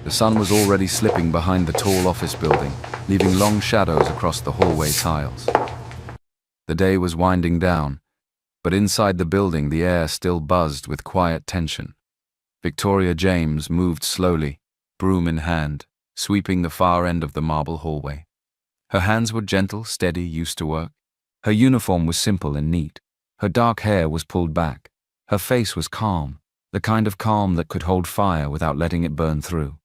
The sun was already slipping behind the tall office building, leaving long shadows across the hallway tiles. The day was winding down, but inside the building the air still buzzed with quiet tension. Victoria James moved slowly, broom in hand, sweeping the far end of the marble hallway. Her hands were gentle, steady, used to work. Her uniform was simple and neat. Her dark hair was pulled back. Her face was calm, the kind of calm that could hold fire without letting it burn through.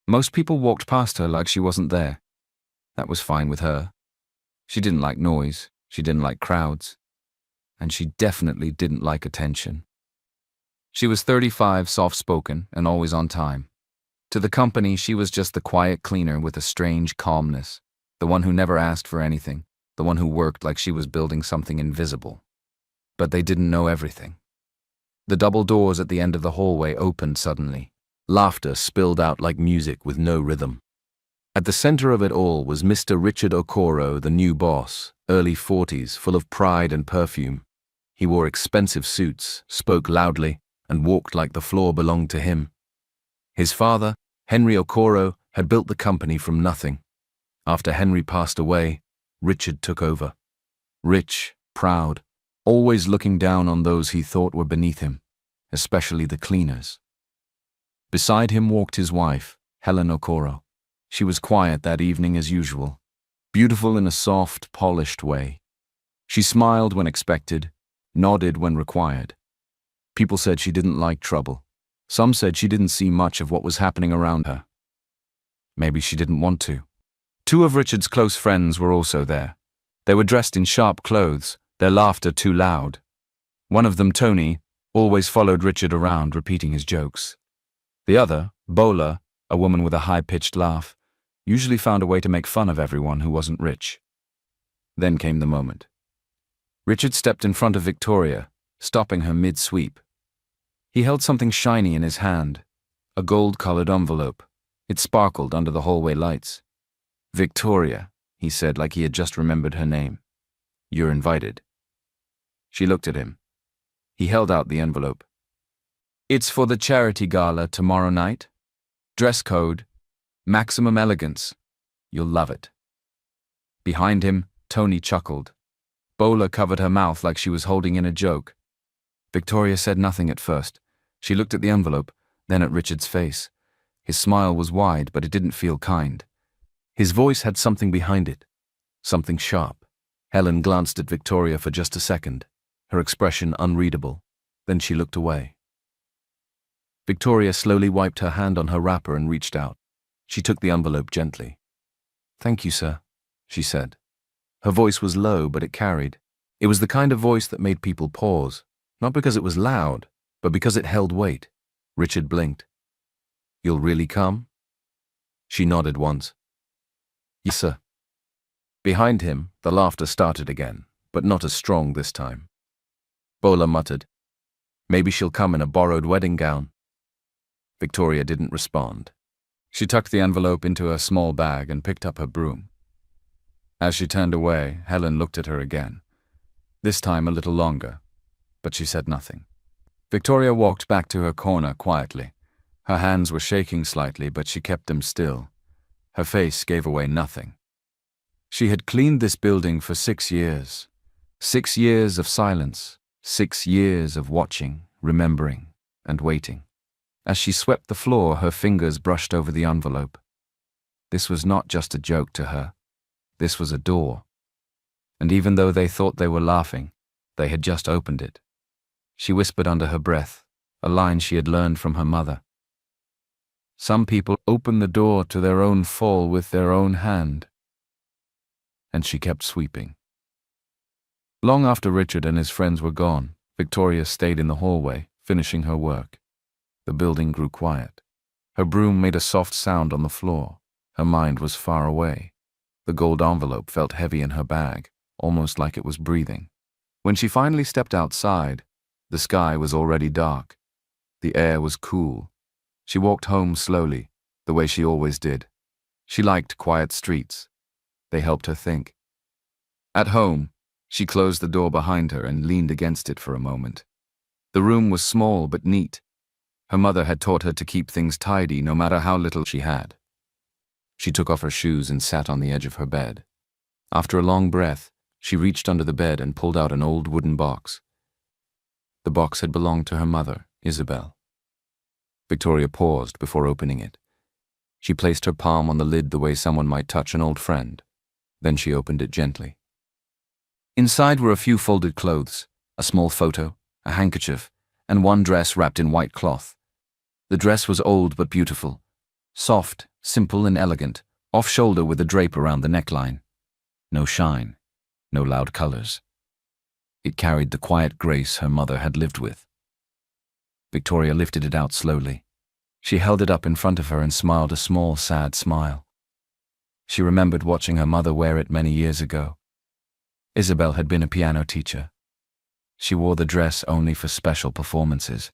Most people walked past her like she wasn't there. That was fine with her. She didn't like noise, she didn't like crowds, and she definitely didn't like attention. She was 35, soft-spoken, and always on time. To the company, she was just the quiet cleaner with a strange calmness, the one who never asked for anything, the one who worked like she was building something invisible. But they didn't know everything. The double doors at the end of the hallway opened suddenly. Laughter spilled out like music with no rhythm. At the center of it all was Mr. Richard Okoro, the new boss, early 40s, full of pride and perfume. He wore expensive suits, spoke loudly, and walked like the floor belonged to him. His father, Henry Okoro, had built the company from nothing. After Henry passed away, Richard took over. Rich, proud, always looking down on those he thought were beneath him, especially the cleaners. Beside him walked his wife, Helen Okoro. She was quiet that evening as usual, beautiful in a soft, polished way. She smiled when expected, nodded when required. People said she didn't like trouble. Some said she didn't see much of what was happening around her. Maybe she didn't want to. Two of Richard's close friends were also there. They were dressed in sharp clothes, their laughter too loud. One of them, Tony, always followed Richard around, repeating his jokes. The other, Bola, a woman with a high-pitched laugh, usually found a way to make fun of everyone who wasn't rich. Then came the moment. Richard stepped in front of Victoria, stopping her mid-sweep. He held something shiny in his hand, a gold-colored envelope. It sparkled under the hallway lights. "Victoria," he said like he had just remembered her name. "You're invited." She looked at him. He held out the envelope. "It's for the charity gala tomorrow night. Dress code, maximum elegance. You'll love it." Behind him, Tony chuckled. Bola covered her mouth like she was holding in a joke. Victoria said nothing at first. She looked at the envelope, then at Richard's face. His smile was wide, but it didn't feel kind. His voice had something behind it, something sharp. Helen glanced at Victoria for just a second, her expression unreadable. Then she looked away. Victoria slowly wiped her hand on her wrapper and reached out. She took the envelope gently. "Thank you, sir," she said. Her voice was low, but it carried. It was the kind of voice that made people pause, not because it was loud, but because it held weight. Richard blinked. "You'll really come?" She nodded once. "Yes, sir." Behind him, the laughter started again, but not as strong this time. Bola muttered, "Maybe she'll come in a borrowed wedding gown." Victoria didn't respond. She tucked the envelope into her small bag and picked up her broom. As she turned away, Helen looked at her again, this time a little longer, but she said nothing. Victoria walked back to her corner quietly. Her hands were shaking slightly, but she kept them still. Her face gave away nothing. She had cleaned this building for 6 years. 6 years of silence, 6 years of watching, remembering, and waiting. As she swept the floor, her fingers brushed over the envelope. This was not just a joke to her. This was a door. And even though they thought they were laughing, they had just opened it. She whispered under her breath, a line she had learned from her mother. "Some people open the door to their own fall with their own hand." And she kept sweeping. Long after Richard and his friends were gone, Victoria stayed in the hallway, finishing her work. The building grew quiet. Her broom made a soft sound on the floor. Her mind was far away. The gold envelope felt heavy in her bag, almost like it was breathing. When she finally stepped outside, the sky was already dark. The air was cool. She walked home slowly, the way she always did. She liked quiet streets. They helped her think. At home, she closed the door behind her and leaned against it for a moment. The room was small but neat. Her mother had taught her to keep things tidy no matter how little she had. She took off her shoes and sat on the edge of her bed. After a long breath, she reached under the bed and pulled out an old wooden box. The box had belonged to her mother, Isabel. Victoria paused before opening it. She placed her palm on the lid the way someone might touch an old friend. Then she opened it gently. Inside were a few folded clothes, a small photo, a handkerchief, and one dress wrapped in white cloth. The dress was old but beautiful, soft, simple and elegant, off-shoulder with a drape around the neckline. No shine, no loud colors. It carried the quiet grace her mother had lived with. Victoria lifted it out slowly. She held it up in front of her and smiled a small, sad smile. She remembered watching her mother wear it many years ago. Isabel had been a piano teacher. She wore the dress only for special performances.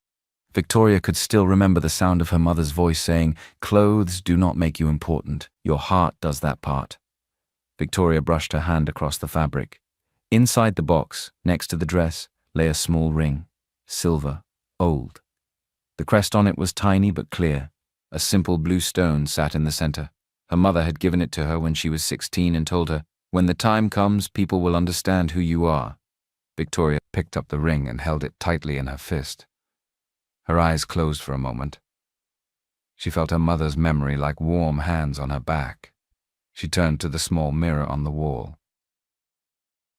Victoria could still remember the sound of her mother's voice saying, "Clothes do not make you important. Your heart does that part." Victoria brushed her hand across the fabric. Inside the box, next to the dress, lay a small ring, silver, old. The crest on it was tiny but clear. A simple blue stone sat in the center. Her mother had given it to her when she was 16 and told her, "When the time comes, people will understand who you are." Victoria picked up the ring and held it tightly in her fist. Her eyes closed for a moment. She felt her mother's memory like warm hands on her back. She turned to the small mirror on the wall.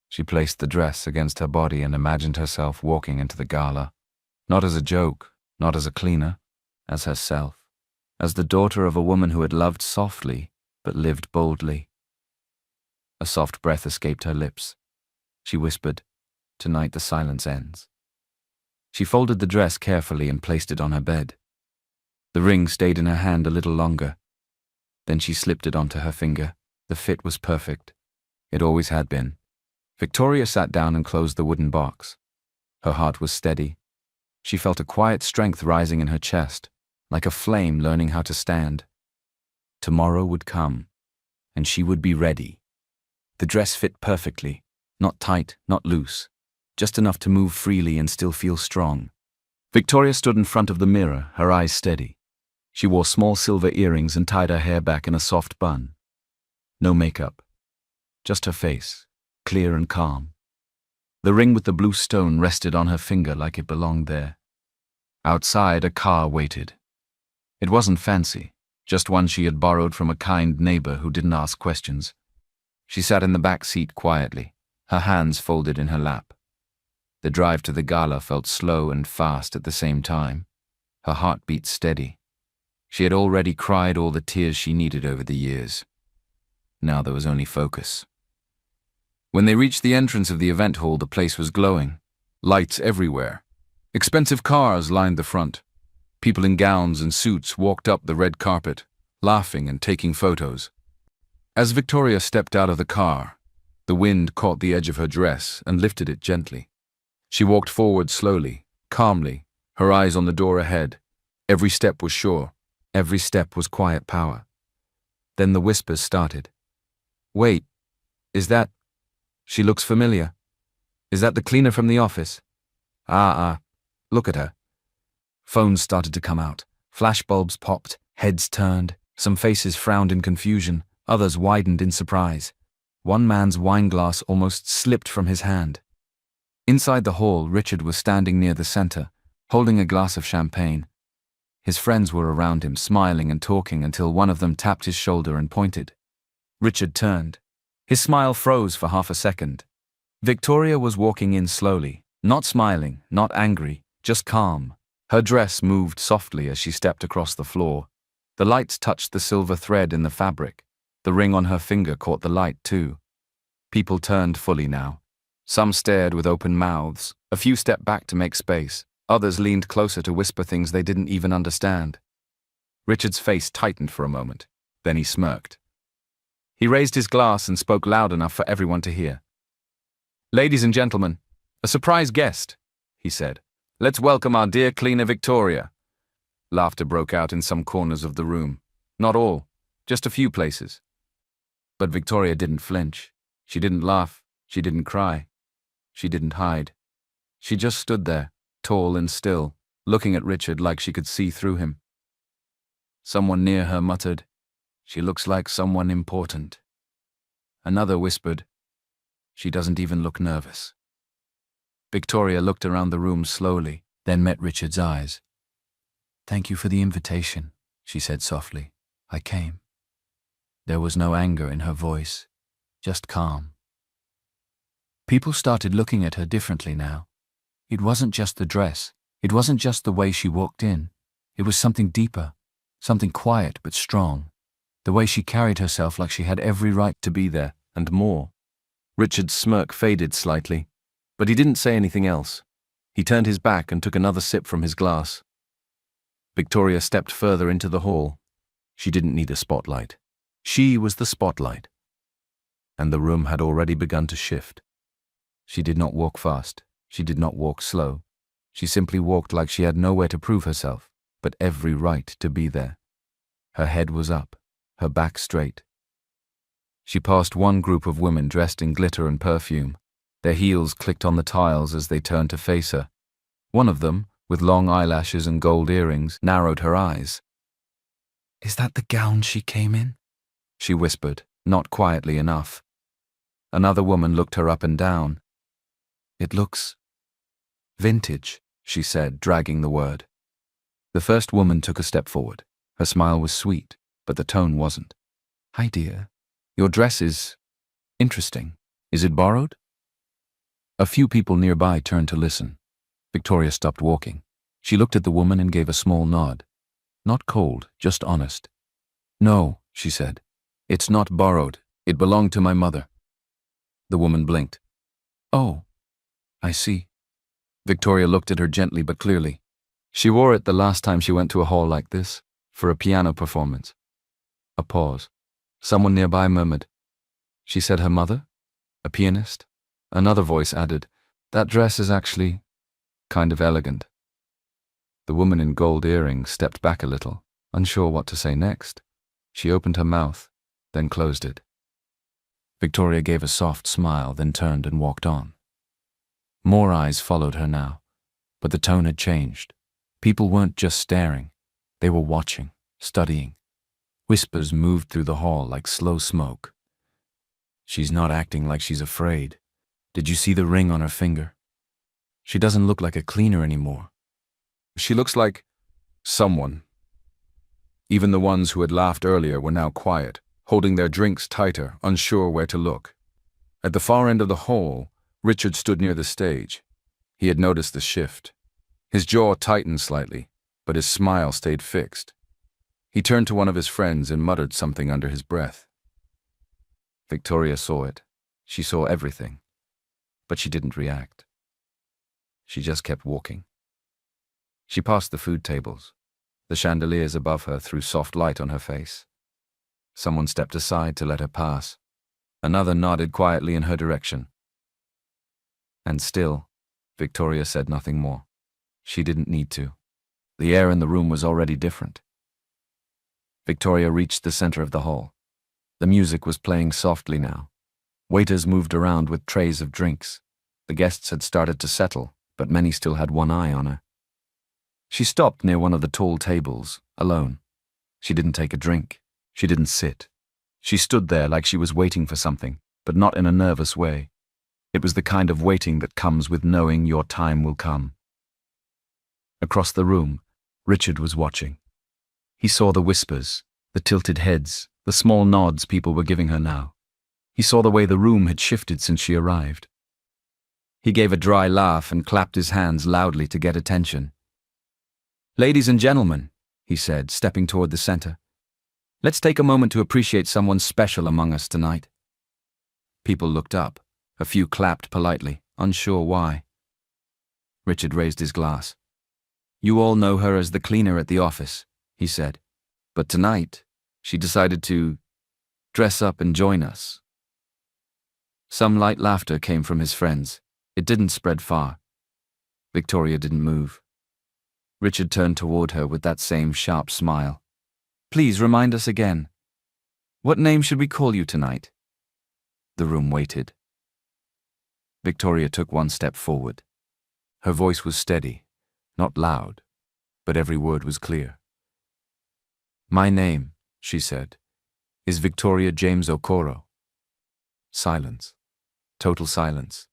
She placed the dress against her body and imagined herself walking into the gala, not as a joke, not as a cleaner, as herself, as the daughter of a woman who had loved softly but lived boldly. A soft breath escaped her lips. She whispered, "Tonight the silence ends." She folded the dress carefully and placed it on her bed. The ring stayed in her hand a little longer. Then she slipped it onto her finger. The fit was perfect. It always had been. Victoria sat down and closed the wooden box. Her heart was steady. She felt a quiet strength rising in her chest, like a flame learning how to stand. Tomorrow would come, and she would be ready. The dress fit perfectly, not tight, not loose, just enough to move freely and still feel strong. Victoria stood in front of the mirror, her eyes steady. She wore small silver earrings and tied her hair back in a soft bun. No makeup, just her face, clear and calm. The ring with the blue stone rested on her finger like it belonged there. Outside, a car waited. It wasn't fancy, just one she had borrowed from a kind neighbor who didn't ask questions. She sat in the back seat quietly, her hands folded in her lap. The drive to the gala felt slow and fast at the same time. Her heart beat steady. She had already cried all the tears she needed over the years. Now there was only focus. When they reached the entrance of the event hall, the place was glowing. Lights everywhere. Expensive cars lined the front. People in gowns and suits walked up the red carpet, laughing and taking photos. As Victoria stepped out of the car, the wind caught the edge of her dress and lifted it gently. She walked forward slowly, calmly, her eyes on the door ahead. Every step was sure. Every step was quiet power. Then the whispers started. "Wait, is that... She looks familiar. Is that the cleaner from the office? Look at her." Phones started to come out. Flashbulbs popped, heads turned. Some faces frowned in confusion, others widened in surprise. One man's wineglass almost slipped from his hand. Inside the hall, Richard was standing near the center, holding a glass of champagne. His friends were around him, smiling and talking until one of them tapped his shoulder and pointed. Richard turned. His smile froze for half a second. Victoria was walking in slowly, not smiling, not angry, just calm. Her dress moved softly as she stepped across the floor. The lights touched the silver thread in the fabric. The ring on her finger caught the light too. People turned fully now. Some stared with open mouths. A few stepped back to make space. Others leaned closer to whisper things they didn't even understand. Richard's face tightened for a moment. Then he smirked. He raised his glass and spoke loud enough for everyone to hear. "Ladies and gentlemen, a surprise guest," he said. "Let's welcome our dear cleaner Victoria." Laughter broke out in some corners of the room. Not all, just a few places. But Victoria didn't flinch. She didn't laugh. She didn't cry. She didn't hide. She just stood there, tall and still, looking at Richard like she could see through him. Someone near her muttered, "She looks like someone important." Another whispered, "She doesn't even look nervous." Victoria looked around the room slowly, then met Richard's eyes. "Thank you for the invitation," she said softly. "I came." There was no anger in her voice, just calm. People started looking at her differently now. It wasn't just the dress. It wasn't just the way she walked in. It was something deeper, something quiet but strong. The way she carried herself like she had every right to be there, and more. Richard's smirk faded slightly, but he didn't say anything else. He turned his back and took another sip from his glass. Victoria stepped further into the hall. She didn't need a spotlight. She was the spotlight. And the room had already begun to shift. She did not walk fast. She did not walk slow. She simply walked like she had nowhere to prove herself, but every right to be there. Her head was up, her back straight. She passed one group of women dressed in glitter and perfume. Their heels clicked on the tiles as they turned to face her. One of them, with long eyelashes and gold earrings, narrowed her eyes. "Is that the gown she came in?" she whispered, not quietly enough. Another woman looked her up and down. "It looks vintage," she said, dragging the word. The first woman took a step forward. Her smile was sweet, but the tone wasn't. "Hi, dear. Your dress is interesting. Is it borrowed?" A few people nearby turned to listen. Victoria stopped walking. She looked at the woman and gave a small nod. Not cold, just honest. "No," she said. "It's not borrowed. It belonged to my mother." The woman blinked. "Oh, I see." Victoria looked at her gently but clearly. She wore it the last time she went to a hall like this, for a piano performance. A pause. Someone nearby murmured, "She said her mother? A pianist?" Another voice added, "That dress is actually kind of elegant." The woman in gold earrings stepped back a little, unsure what to say next. She opened her mouth, then closed it. Victoria gave a soft smile, then turned and walked on. More eyes followed her now, but the tone had changed. People weren't just staring. They were watching, studying. Whispers moved through the hall like slow smoke. "She's not acting like she's afraid. Did you see the ring on her finger? She doesn't look like a cleaner anymore. She looks like someone." Even the ones who had laughed earlier were now quiet, holding their drinks tighter, unsure where to look. At the far end of the hall, Richard stood near the stage. He had noticed the shift. His jaw tightened slightly, but his smile stayed fixed. He turned to one of his friends and muttered something under his breath. Victoria saw it. She saw everything. But she didn't react. She just kept walking. She passed the food tables. The chandeliers above her threw soft light on her face. Someone stepped aside to let her pass. Another nodded quietly in her direction. And still, Victoria said nothing more. She didn't need to. The air in the room was already different. Victoria reached the center of the hall. The music was playing softly now. Waiters moved around with trays of drinks. The guests had started to settle, but many still had one eye on her. She stopped near one of the tall tables, alone. She didn't take a drink. She didn't sit. She stood there like she was waiting for something, but not in a nervous way. It was the kind of waiting that comes with knowing your time will come. Across the room, Richard was watching. He saw the whispers, the tilted heads, the small nods people were giving her now. He saw the way the room had shifted since she arrived. He gave a dry laugh and clapped his hands loudly to get attention. "Ladies and gentlemen," he said, stepping toward the center, "let's take a moment to appreciate someone special among us tonight." People looked up. A few clapped politely, unsure why. Richard raised his glass. "You all know her as the cleaner at the office," he said. "But tonight, she decided to dress up and join us." Some light laughter came from his friends. It didn't spread far. Victoria didn't move. Richard turned toward her with that same sharp smile. "Please remind us again. What name should we call you tonight?" The room waited. Victoria took one step forward. Her voice was steady, not loud, but every word was clear. "My name," she said, "is Victoria James Okoro." Silence. Total silence.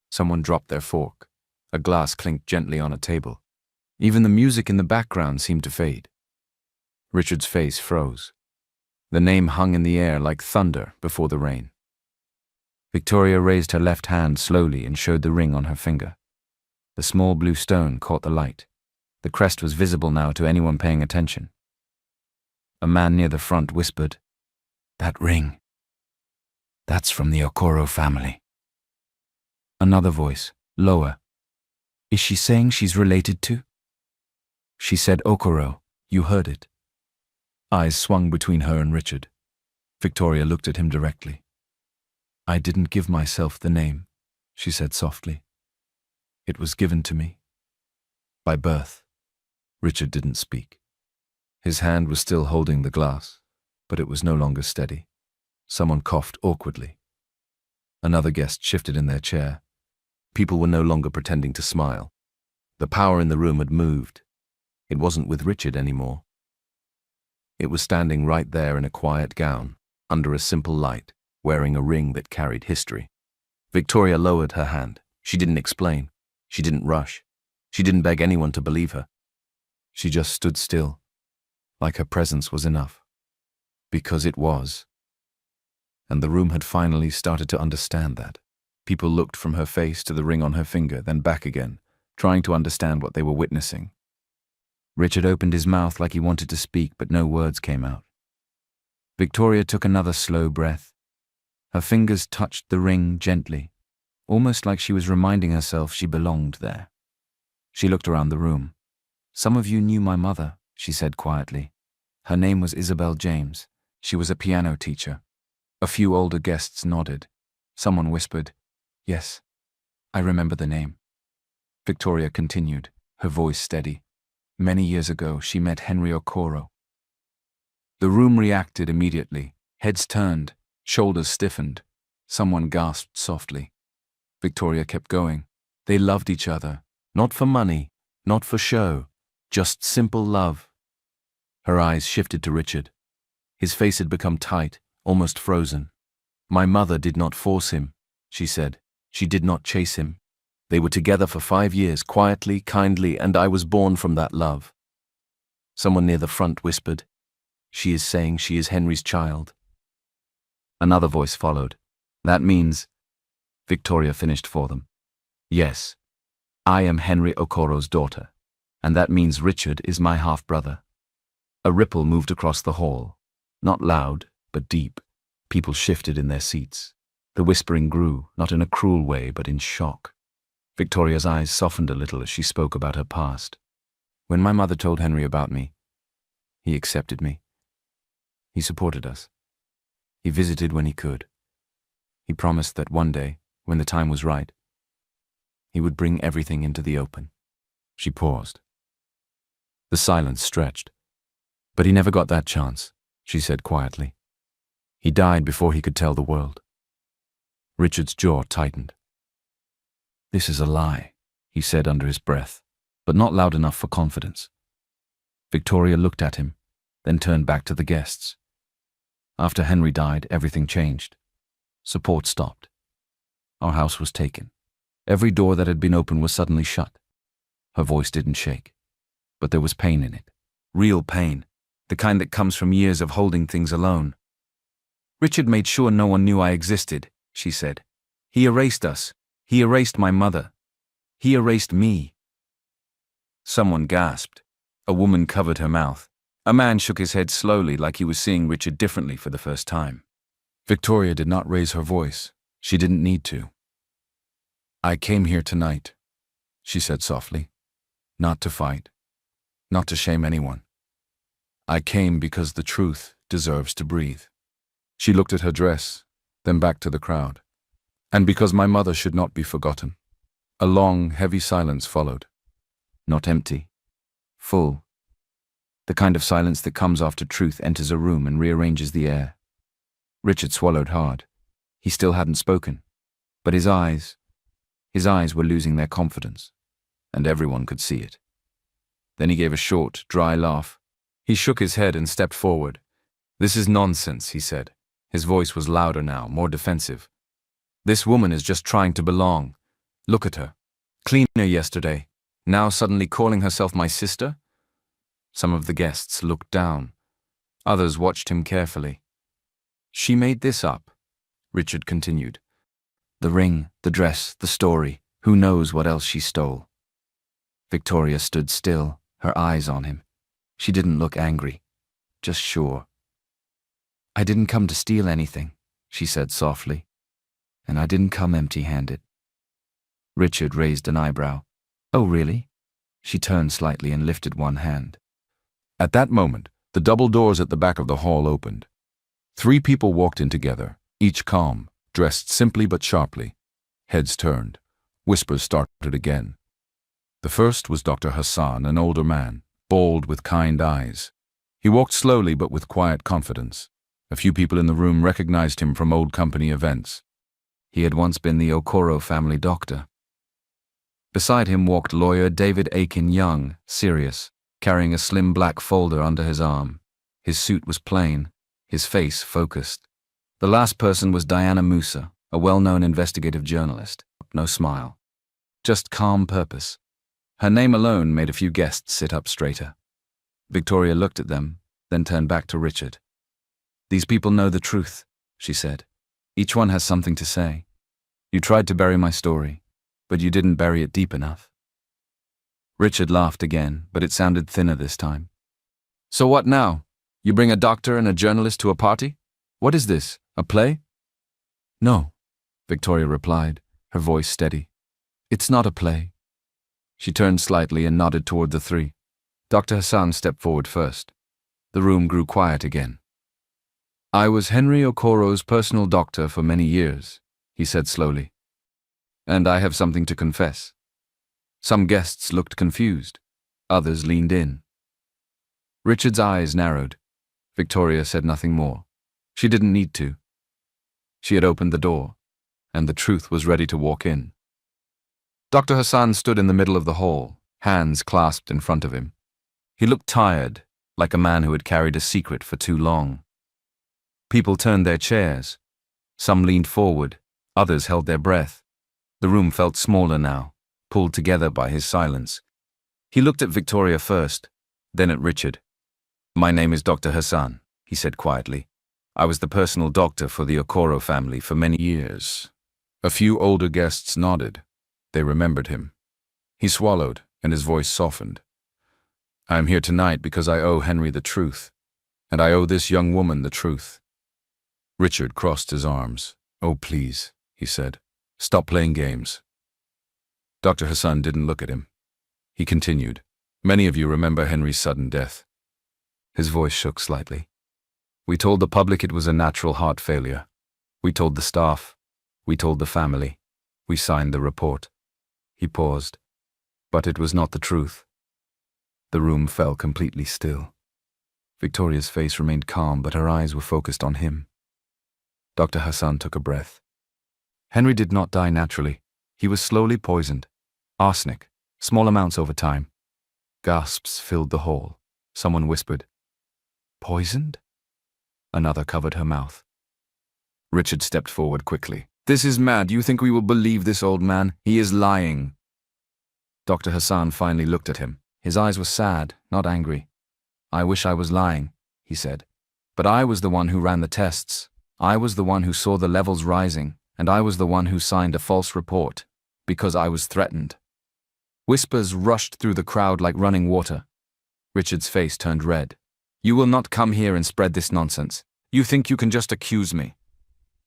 Someone dropped their fork. A glass clinked gently on a table. Even the music in the background seemed to fade. Richard's face froze. The name hung in the air like thunder before the rain. Victoria raised her left hand slowly and showed the ring on her finger. The small blue stone caught the light. The crest was visible now to anyone paying attention. A man near the front whispered, "That ring. That's from the Okoro family." Another voice, lower. "Is she saying she's related to?" She said Okoro. You heard it. Eyes swung between her and Richard. Victoria looked at him directly. "I didn't give myself the name," she said softly. "It was given to me. By birth." Richard didn't speak. His hand was still holding the glass, but it was no longer steady. Someone coughed awkwardly. Another guest shifted in their chair. People were no longer pretending to smile. The power in the room had moved. It wasn't with Richard anymore. It was standing right there in a quiet gown, under a simple light, wearing a ring that carried history. Victoria lowered her hand. She didn't explain. She didn't rush. She didn't beg anyone to believe her. She just stood still, like her presence was enough. Because it was. And the room had finally started to understand that. People looked from her face to the ring on her finger, then back again, trying to understand what they were witnessing. Richard opened his mouth like he wanted to speak, but no words came out. Victoria took another slow breath. Her fingers touched the ring gently, almost like she was reminding herself she belonged there. She looked around the room. "Some of you knew my mother," she said quietly. "Her name was Isabel James. She was a piano teacher." A few older guests nodded. Someone whispered, "Yes, I remember the name." Victoria continued, her voice steady. "Many years ago, she met Henry Okoro." The room reacted immediately. Heads turned, shoulders stiffened. Someone gasped softly. Victoria kept going. They loved each other, not for money, not for show, just simple love. Her eyes shifted to Richard. His face had become tight, almost frozen. "My mother did not force him," she said. "She did not chase him. They were together for 5 years, quietly, kindly, and I was born from that love." Someone near the front whispered, "She is saying she is Henry's child." Another voice followed. "That means—" Victoria finished for them. "Yes, I am Henry Okoro's daughter, and that means Richard is my half-brother." A ripple moved across the hall. Not loud, but deep. People shifted in their seats. The whispering grew, not in a cruel way, but in shock. Victoria's eyes softened a little as she spoke about her past. "When my mother told Henry about me, he accepted me. He supported us. He visited when he could. He promised that one day, when the time was right, he would bring everything into the open." She paused. The silence stretched. "But he never got that chance," she said quietly. "He died before he could tell the world." Richard's jaw tightened. "This is a lie," he said under his breath, but not loud enough for confidence. Victoria looked at him, then turned back to the guests. "After Henry died, everything changed. Support stopped. Our house was taken. Every door that had been open was suddenly shut." Her voice didn't shake, but there was pain in it. Real pain, the kind that comes from years of holding things alone. "Richard made sure no one knew I existed," she said. "He erased us. He erased my mother. He erased me." Someone gasped. A woman covered her mouth. A man shook his head slowly, like he was seeing Richard differently for the first time. Victoria did not raise her voice. She didn't need to. "I came here tonight," she said softly. "Not to fight. Not to shame anyone. I came because the truth deserves to breathe." She looked at her dress, then back to the crowd. "And because my mother should not be forgotten." A long, heavy silence followed. Not empty. Full. The kind of silence that comes after truth enters a room and rearranges the air. Richard swallowed hard. He still hadn't spoken. But his eyes were losing their confidence, and everyone could see it. Then he gave a short, dry laugh. He shook his head and stepped forward. "This is nonsense," he said. His voice was louder now, more defensive. "This woman is just trying to belong. Look at her. Cleaner yesterday. Now suddenly calling herself my sister?" Some of the guests looked down. Others watched him carefully. "She made this up," Richard continued. "The ring, the dress, the story. Who knows what else she stole?" Victoria stood still, her eyes on him. She didn't look angry, just sure. "I didn't come to steal anything," she said softly. "And I didn't come empty-handed." Richard raised an eyebrow. "Oh, really?" She turned slightly and lifted one hand. At that moment, the double doors at the back of the hall opened. 3 people walked in together, each calm, dressed simply but sharply. Heads turned. Whispers started again. The first was Dr. Hassan, an older man, bald with kind eyes. He walked slowly but with quiet confidence. A few people in the room recognized him from old company events. He had once been the Okoro family doctor. Beside him walked lawyer David Aiken Young, serious, carrying a slim black folder under his arm. His suit was plain, his face focused. The last person was Diana Musa, a well-known investigative journalist. No smile. Just calm purpose. Her name alone made a few guests sit up straighter. Victoria looked at them, then turned back to Richard. "These people know the truth," she said. "Each one has something to say. You tried to bury my story, but you didn't bury it deep enough." Richard laughed again, but it sounded thinner this time. "So what now? You bring a doctor and a journalist to a party? What is this, a play?" "No," Victoria replied, her voice steady. "It's not a play." She turned slightly and nodded toward the 3. Dr. Hassan stepped forward first. The room grew quiet again. "I was Henry Okoro's personal doctor for many years," he said slowly. "And I have something to confess." Some guests looked confused. Others leaned in. Richard's eyes narrowed. Victoria said nothing more. She didn't need to. She had opened the door, and the truth was ready to walk in. Dr. Hassan stood in the middle of the hall, hands clasped in front of him. He looked tired, like a man who had carried a secret for too long. People turned their chairs. Some leaned forward, others held their breath. The room felt smaller now, pulled together by his silence. He looked at Victoria first, then at Richard. "My name is Dr. Hassan," he said quietly. "I was the personal doctor for the Okoro family for many years." A few older guests nodded. They remembered him. He swallowed, and his voice softened. "I am here tonight because I owe Henry the truth, and I owe this young woman the truth." Richard crossed his arms. "Oh, please," he said. "Stop playing games." Dr. Hassan didn't look at him. He continued, "Many of you remember Henry's sudden death." His voice shook slightly. "We told the public it was a natural heart failure. We told the staff. We told the family. We signed the report." He paused. "But it was not the truth." The room fell completely still. Victoria's face remained calm, but her eyes were focused on him. Dr. Hassan took a breath. "Henry did not die naturally. He was slowly poisoned. Arsenic, small amounts over time." Gasps filled the hall. Someone whispered, "Poisoned?" Another covered her mouth. Richard stepped forward quickly. "This is mad. You think we will believe this old man? He is lying." Dr. Hassan finally looked at him. His eyes were sad, not angry. "I wish I was lying," he said. "But I was the one who ran the tests. I was the one who saw the levels rising, and I was the one who signed a false report, because I was threatened." Whispers rushed through the crowd like running water. Richard's face turned red. "You will not come here and spread this nonsense. You think you can just accuse me."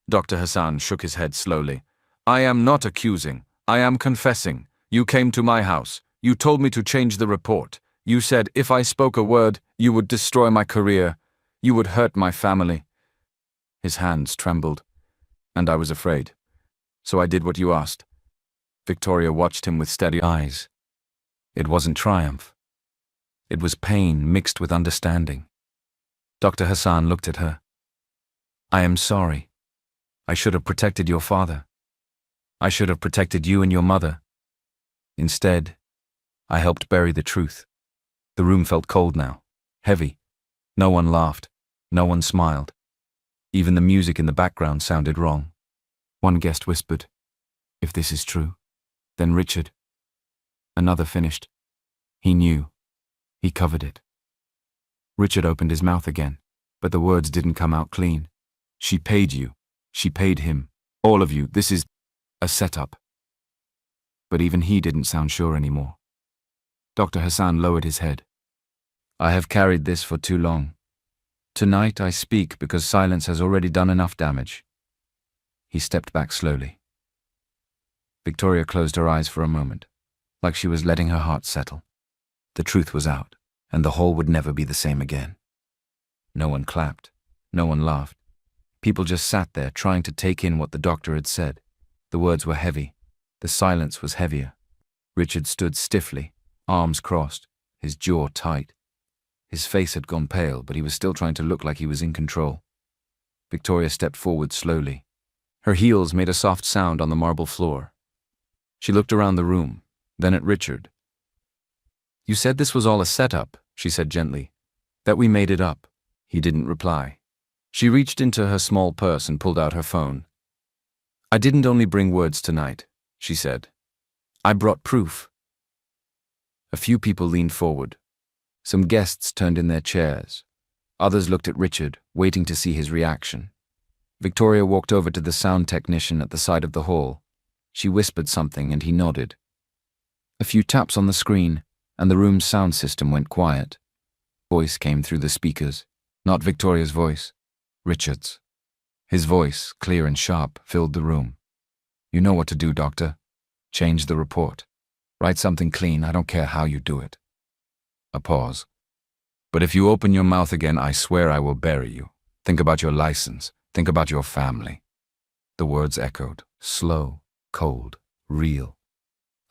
Dr. Hassan shook his head slowly. "I am not accusing. I am confessing. You came to my house. You told me to change the report. You said if I spoke a word, you would destroy my career. You would hurt my family." His hands trembled, and I was afraid. "So I did what you asked." Victoria watched him with steady eyes. It wasn't triumph. It was pain mixed with understanding. Dr. Hassan looked at her. "I am sorry. I should have protected your father. I should have protected you and your mother. Instead, I helped bury the truth." The room felt cold now, heavy. No one laughed. No one smiled. Even the music in the background sounded wrong. One guest whispered, "If this is true, then Richard." Another finished. He knew. He covered it. Richard opened his mouth again, but the words didn't come out clean. "She paid you. She paid him. All of you. This is a setup." But even he didn't sound sure anymore. Dr. Hassan lowered his head. "I have carried this for too long. Tonight I speak because silence has already done enough damage." He stepped back slowly. Victoria closed her eyes for a moment, like she was letting her heart settle. The truth was out, and the hall would never be the same again. No one clapped. No one laughed. People just sat there trying to take in what the doctor had said. The words were heavy. The silence was heavier. Richard stood stiffly, arms crossed, his jaw tight. His face had gone pale, but he was still trying to look like he was in control. Victoria stepped forward slowly. Her heels made a soft sound on the marble floor. She looked around the room, then at Richard. "You said this was all a setup," she said gently. "That we made it up." He didn't reply. She reached into her small purse and pulled out her phone. "I didn't only bring words tonight," she said. "I brought proof." A few people leaned forward. Some guests turned in their chairs. Others looked at Richard, waiting to see his reaction. Victoria walked over to the sound technician at the side of the hall. She whispered something and he nodded. A few taps on the screen, and the room's sound system went quiet. Voice came through the speakers. Not Victoria's voice, Richard's. His voice, clear and sharp, filled the room. "You know what to do, doctor. Change the report. Write something clean, I don't care how you do it." A pause. "But if you open your mouth again, I swear I will bury you. Think about your license. Think about your family." The words echoed, slow, cold, real.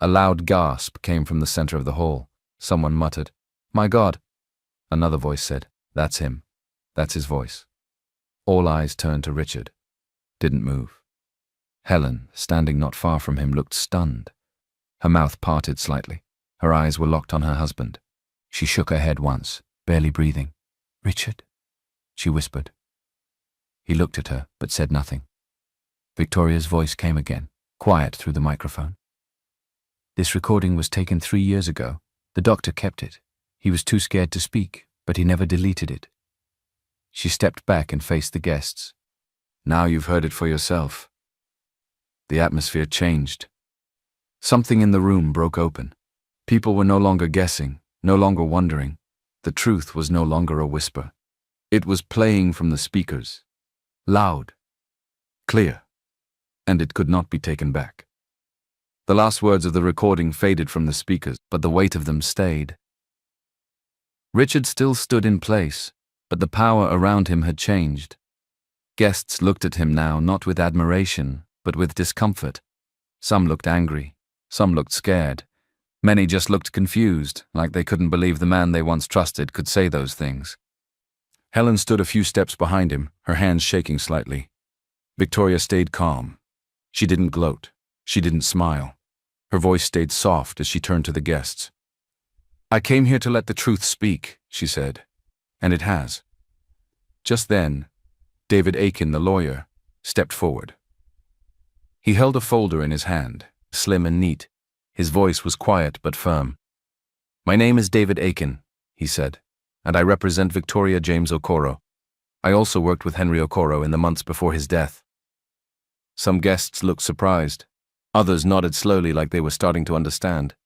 A loud gasp came from the center of the hall. Someone muttered, "My God." Another voice said, "That's him. That's his voice." All eyes turned to Richard. Didn't move. Helen, standing not far from him, looked stunned. Her mouth parted slightly. Her eyes were locked on her husband. She shook her head once, barely breathing. "Richard?" she whispered. He looked at her, but said nothing. Victoria's voice came again, quiet through the microphone. "This recording was taken 3 years ago. The doctor kept it. He was too scared to speak, but he never deleted it." She stepped back and faced the guests. "Now you've heard it for yourself." The atmosphere changed. Something in the room broke open. People were no longer guessing, no longer wondering. The truth was no longer a whisper. It was playing from the speakers. Loud. Clear. And it could not be taken back. The last words of the recording faded from the speakers, but the weight of them stayed. Richard still stood in place, but the power around him had changed. Guests looked at him now not with admiration, but with discomfort. Some looked angry. Some looked scared. Many just looked confused, like they couldn't believe the man they once trusted could say those things. Helen stood a few steps behind him, her hands shaking slightly. Victoria stayed calm. She didn't gloat. She didn't smile. Her voice stayed soft as she turned to the guests. "I came here to let the truth speak," she said. And it has. Just then, David Aiken, the lawyer, stepped forward. He held a folder in his hand, slim and neat. His voice was quiet but firm. "My name is David Aiken," he said, "and I represent Victoria James Okoro. I also worked with Henry Okoro in the months before his death." Some guests looked surprised. Others nodded slowly like they were starting to understand.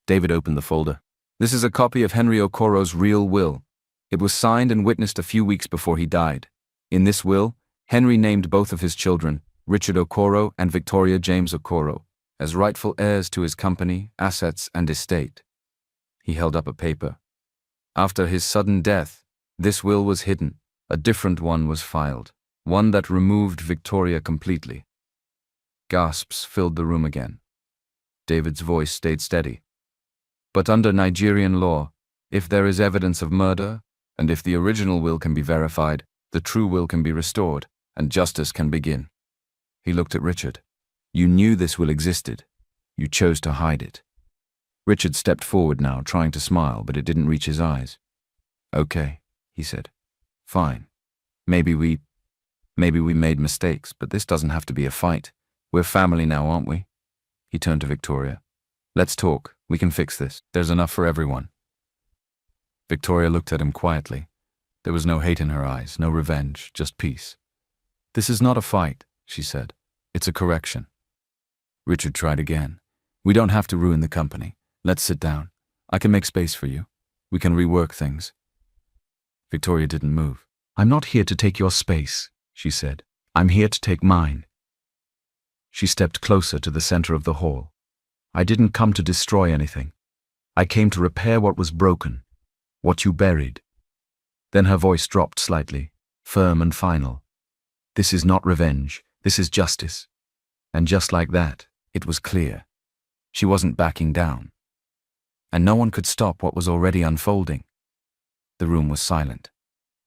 David opened the folder. "This is a copy of Henry Okoro's real will. It was signed and witnessed a few weeks before he died. In this will, Henry named both of his children, Richard Okoro and Victoria James Okoro, as rightful heirs to his company, assets, and estate." He held up a paper. After his sudden death, this will was hidden. A different one was filed, one that removed Victoria completely. Gasps filled the room again. David's voice stayed steady. "But under Nigerian law, if there is evidence of murder, and if the original will can be verified, the true will can be restored, and justice can begin." He looked at Richard. "You knew this will existed. You chose to hide it." Richard stepped forward now, trying to smile, but it didn't reach his eyes. "Okay," he said. "Fine. Maybe we made mistakes, but this doesn't have to be a fight. We're family now, aren't we?" He turned to Victoria. "Let's talk. We can fix this. There's enough for everyone." Victoria looked at him quietly. There was no hate in her eyes, no revenge, just peace. "This is not a fight," she said. "It's a correction." Richard tried again. "We don't have to ruin the company. Let's sit down. I can make space for you. We can rework things." Victoria didn't move. "I'm not here to take your space," she said. "I'm here to take mine." She stepped closer to the center of the hall. "I didn't come to destroy anything. I came to repair what was broken, what you buried." Then her voice dropped slightly, firm and final. "This is not revenge. This is justice." And just like that, it was clear. She wasn't backing down. And no one could stop what was already unfolding. The room was silent.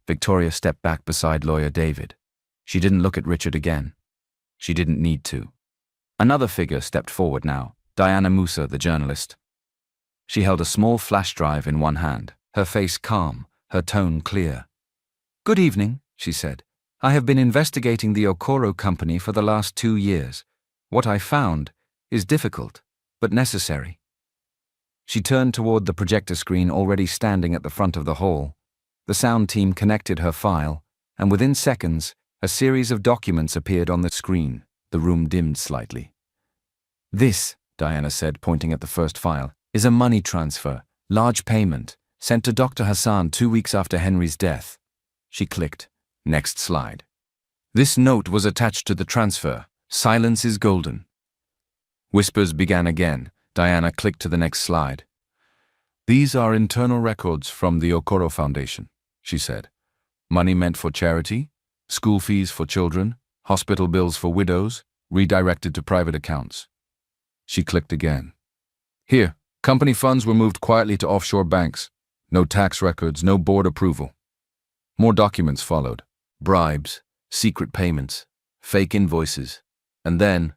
Victoria stepped back beside lawyer David. She didn't look at Richard again. She didn't need to. Another figure stepped forward now, Diana Musa, the journalist. She held a small flash drive in one hand, her face calm, her tone clear. "Good evening," she said. "I have been investigating the Okoro company for the last 2 years. What I found is difficult, but necessary." She turned toward the projector screen already standing at the front of the hall. The sound team connected her file, and within seconds, a series of documents appeared on the screen. The room dimmed slightly. "This," Diana said, pointing at the first file, "is a money transfer, large payment, sent to Dr. Hassan 2 weeks after Henry's death." She clicked. Next slide. "This note was attached to the transfer. Silence is golden." Whispers began again. Diana clicked to the next slide. "These are internal records from the Okoro Foundation," she said. "Money meant for charity, school fees for children, hospital bills for widows, redirected to private accounts." She clicked again. "Here, company funds were moved quietly to offshore banks. No tax records, no board approval." More documents followed. Bribes, secret payments, fake invoices. And then,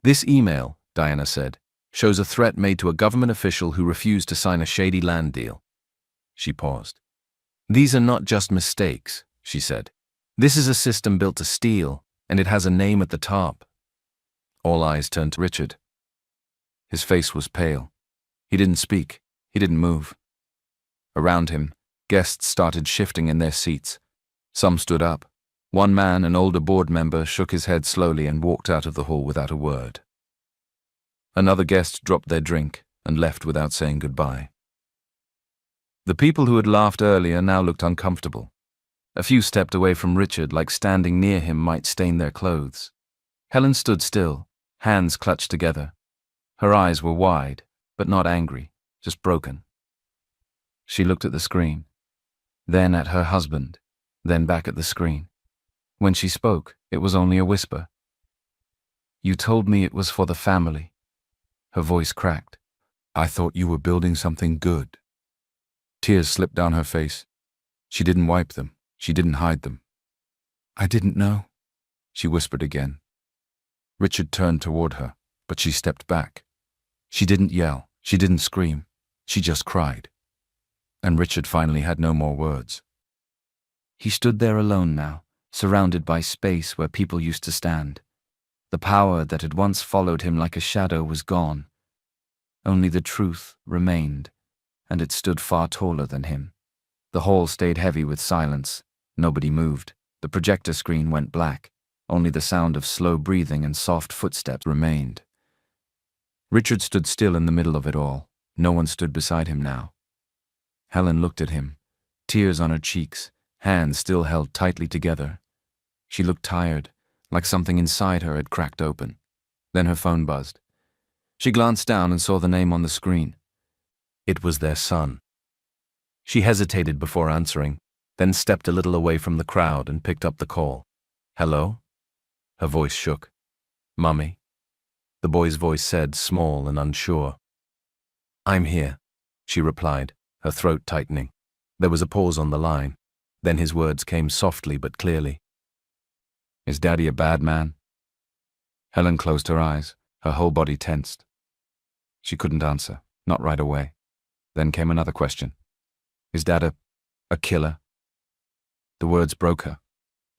"This email," Diana said, "shows a threat made to a government official who refused to sign a shady land deal." She paused. "These are not just mistakes," she said. "This is a system built to steal, and it has a name at the top." All eyes turned to Richard. His face was pale. He didn't speak. He didn't move. Around him, guests started shifting in their seats. Some stood up. One man, an older board member, shook his head slowly and walked out of the hall without a word. Another guest dropped their drink and left without saying goodbye. The people who had laughed earlier now looked uncomfortable. A few stepped away from Richard, like standing near him might stain their clothes. Helen stood still, hands clutched together. Her eyes were wide, but not angry, just broken. She looked at the screen, then at her husband, then back at the screen. When she spoke, it was only a whisper. "You told me it was for the family." Her voice cracked. "I thought you were building something good." Tears slipped down her face. She didn't wipe them. She didn't hide them. "I didn't know," she whispered again. Richard turned toward her, but she stepped back. She didn't yell. She didn't scream. She just cried. And Richard finally had no more words. He stood there alone now, surrounded by space where people used to stand. The power that had once followed him like a shadow was gone. Only the truth remained, and it stood far taller than him. The hall stayed heavy with silence. Nobody moved. The projector screen went black. Only the sound of slow breathing and soft footsteps remained. Richard stood still in the middle of it all. No one stood beside him now. Helen looked at him, tears on her cheeks, hands still held tightly together. She looked tired, like something inside her had cracked open. Then her phone buzzed. She glanced down and saw the name on the screen. It was their son. She hesitated before answering, then stepped a little away from the crowd and picked up the call. "Hello?" Her voice shook. "Mummy?" The boy's voice said, small and unsure. "I'm here," she replied, her throat tightening. There was a pause on the line. Then his words came softly but clearly. "Is Daddy a bad man?" Helen closed her eyes, her whole body tensed. She couldn't answer. Not right away. Then came another question. Is Dad a killer? The words broke her.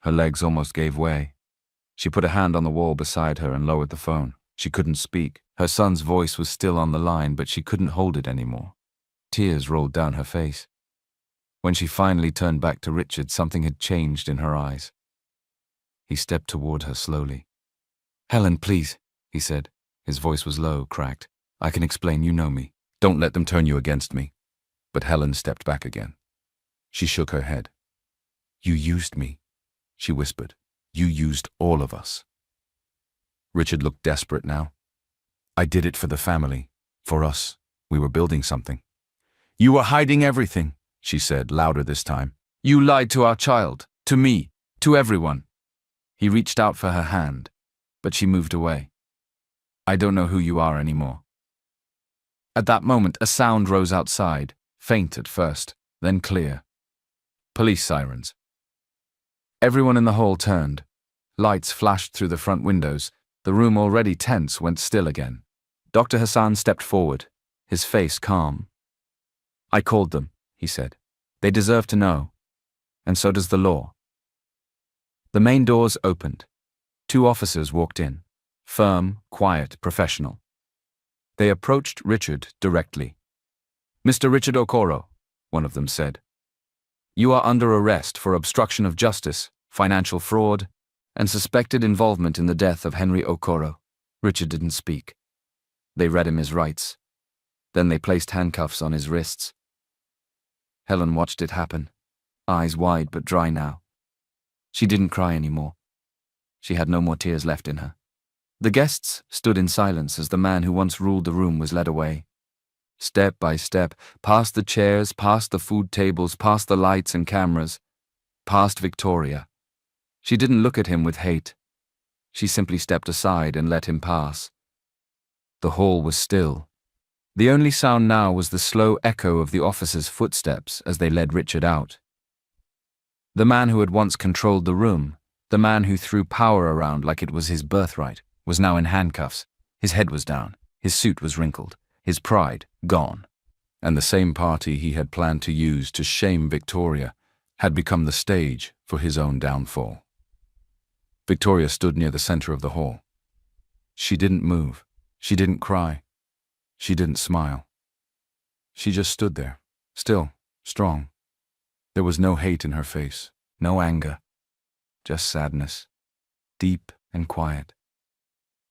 Her legs almost gave way. She put a hand on the wall beside her and lowered the phone. She couldn't speak. Her son's voice was still on the line, but she couldn't hold it anymore. Tears rolled down her face. When she finally turned back to Richard, something had changed in her eyes. He stepped toward her slowly. "Helen, please," he said. His voice was low, cracked. "I can explain, you know me. Don't let them turn you against me." But Helen stepped back again. She shook her head. "You used me," she whispered. "You used all of us." Richard looked desperate now. "I did it for the family, for us. We were building something." "You were hiding everything," she said, louder this time. "You lied to our child, to me, to everyone." He reached out for her hand, but she moved away. "I don't know who you are anymore." At that moment, a sound rose outside, faint at first, then clear. Police sirens. Everyone in the hall turned. Lights flashed through the front windows. The room, already tense, went still again. Dr. Hassan stepped forward, his face calm. "I called them," he said. "They deserve to know. And so does the law." The main doors opened. 2 officers walked in, firm, quiet, professional. They approached Richard directly. "Mr. Richard Okoro," one of them said. "You are under arrest for obstruction of justice, financial fraud, and suspected involvement in the death of Henry Okoro." Richard didn't speak. They read him his rights. Then they placed handcuffs on his wrists. Helen watched it happen, eyes wide but dry now. She didn't cry anymore. She had no more tears left in her. The guests stood in silence as the man who once ruled the room was led away. Step by step, past the chairs, past the food tables, past the lights and cameras, past Victoria. She didn't look at him with hate. She simply stepped aside and let him pass. The hall was still. The only sound now was the slow echo of the officers' footsteps as they led Richard out. The man who had once controlled the room, the man who threw power around like it was his birthright, was now in handcuffs. His head was down, his suit was wrinkled, his pride gone. And the same party he had planned to use to shame Victoria had become the stage for his own downfall. Victoria stood near the center of the hall. She didn't move. She didn't cry. She didn't smile. She just stood there, still, strong. There was no hate in her face, no anger, just sadness, deep and quiet.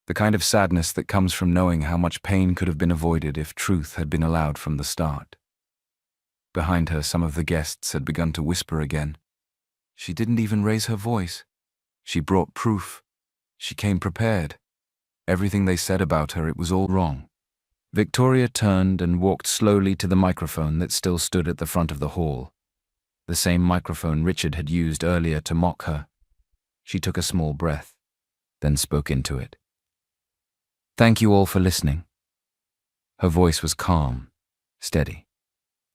The kind of sadness that comes from knowing how much pain could have been avoided if truth had been allowed from the start. Behind her, some of the guests had begun to whisper again. She didn't even raise her voice. She brought proof. She came prepared. Everything they said about her, it was all wrong. Victoria turned and walked slowly to the microphone that still stood at the front of the hall. The same microphone Richard had used earlier to mock her. She took a small breath, then spoke into it. "Thank you all for listening." Her voice was calm, steady.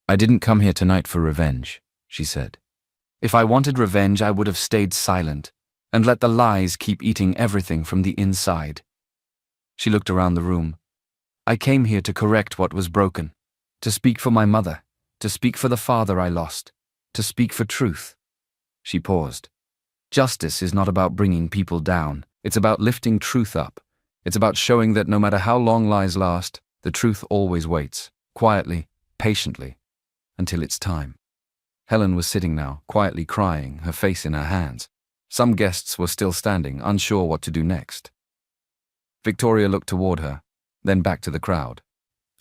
"I didn't come here tonight for revenge," she said. "If I wanted revenge, I would have stayed silent and let the lies keep eating everything from the inside." She looked around the room. "I came here to correct what was broken, to speak for my mother, to speak for the father I lost, to speak for truth." She paused. "Justice is not about bringing people down. It's about lifting truth up. It's about showing that no matter how long lies last, the truth always waits, quietly, patiently, until it's time." Helen was sitting now, quietly crying, her face in her hands. Some guests were still standing, unsure what to do next. Victoria looked toward her, then back to the crowd.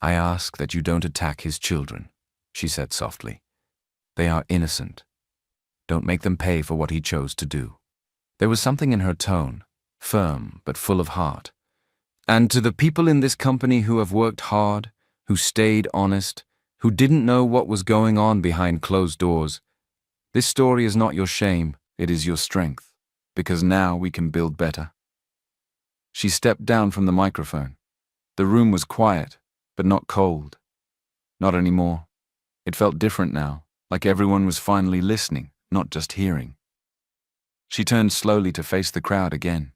"I ask that you don't attack his children," she said softly. "They are innocent. Don't make them pay for what he chose to do." There was something in her tone, firm but full of heart. "And to the people in this company who have worked hard, who stayed honest, who didn't know what was going on behind closed doors, this story is not your shame, it is your strength, because now we can build better." She stepped down from the microphone. The room was quiet, but not cold. Not anymore. It felt different now, like everyone was finally listening, not just hearing. She turned slowly to face the crowd again.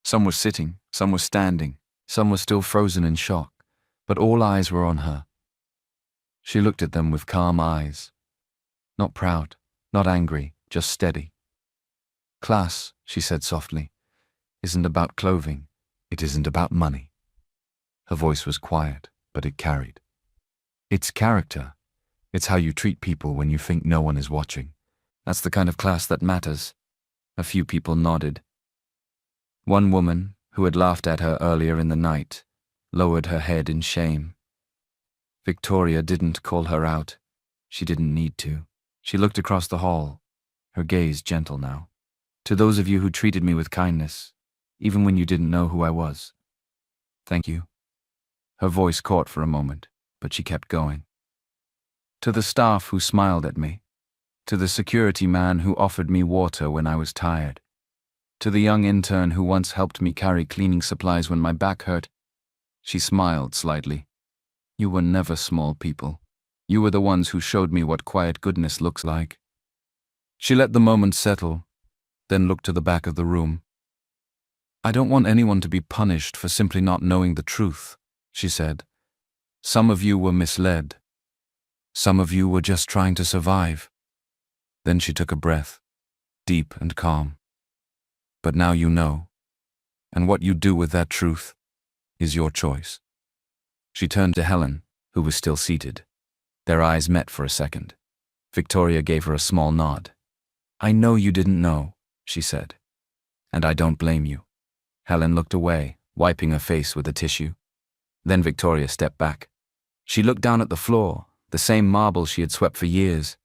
Some were sitting, some were standing, some were still frozen in shock, but all eyes were on her. She looked at them with calm eyes. Not proud, not angry, just steady. Class, she said softly, isn't about clothing. It isn't about money. Her voice was quiet, but it carried. It's character. It's how you treat people when you think no one is watching. That's the kind of class that matters. A few people nodded. One woman, who had laughed at her earlier in the night, lowered her head in shame. Victoria didn't call her out. She didn't need to. She looked across the hall, her gaze gentle now. To those of you who treated me with kindness, even when you didn't know who I was, thank you. Her voice caught for a moment, but she kept going. To the staff who smiled at me, to the security man who offered me water when I was tired, to the young intern who once helped me carry cleaning supplies when my back hurt. She smiled slightly. You were never small people. You were the ones who showed me what quiet goodness looks like. She let the moment settle, then looked to the back of the room. I don't want anyone to be punished for simply not knowing the truth, she said. Some of you were misled. Some of you were just trying to survive. Then she took a breath, deep and calm. But now you know, and what you do with that truth is your choice. She turned to Helen, who was still seated. Their eyes met for a second. Victoria gave her a small nod. I know you didn't know, she said, and I don't blame you. Helen looked away, wiping her face with a tissue. Then Victoria stepped back. She looked down at the floor, the same marble she had swept for years,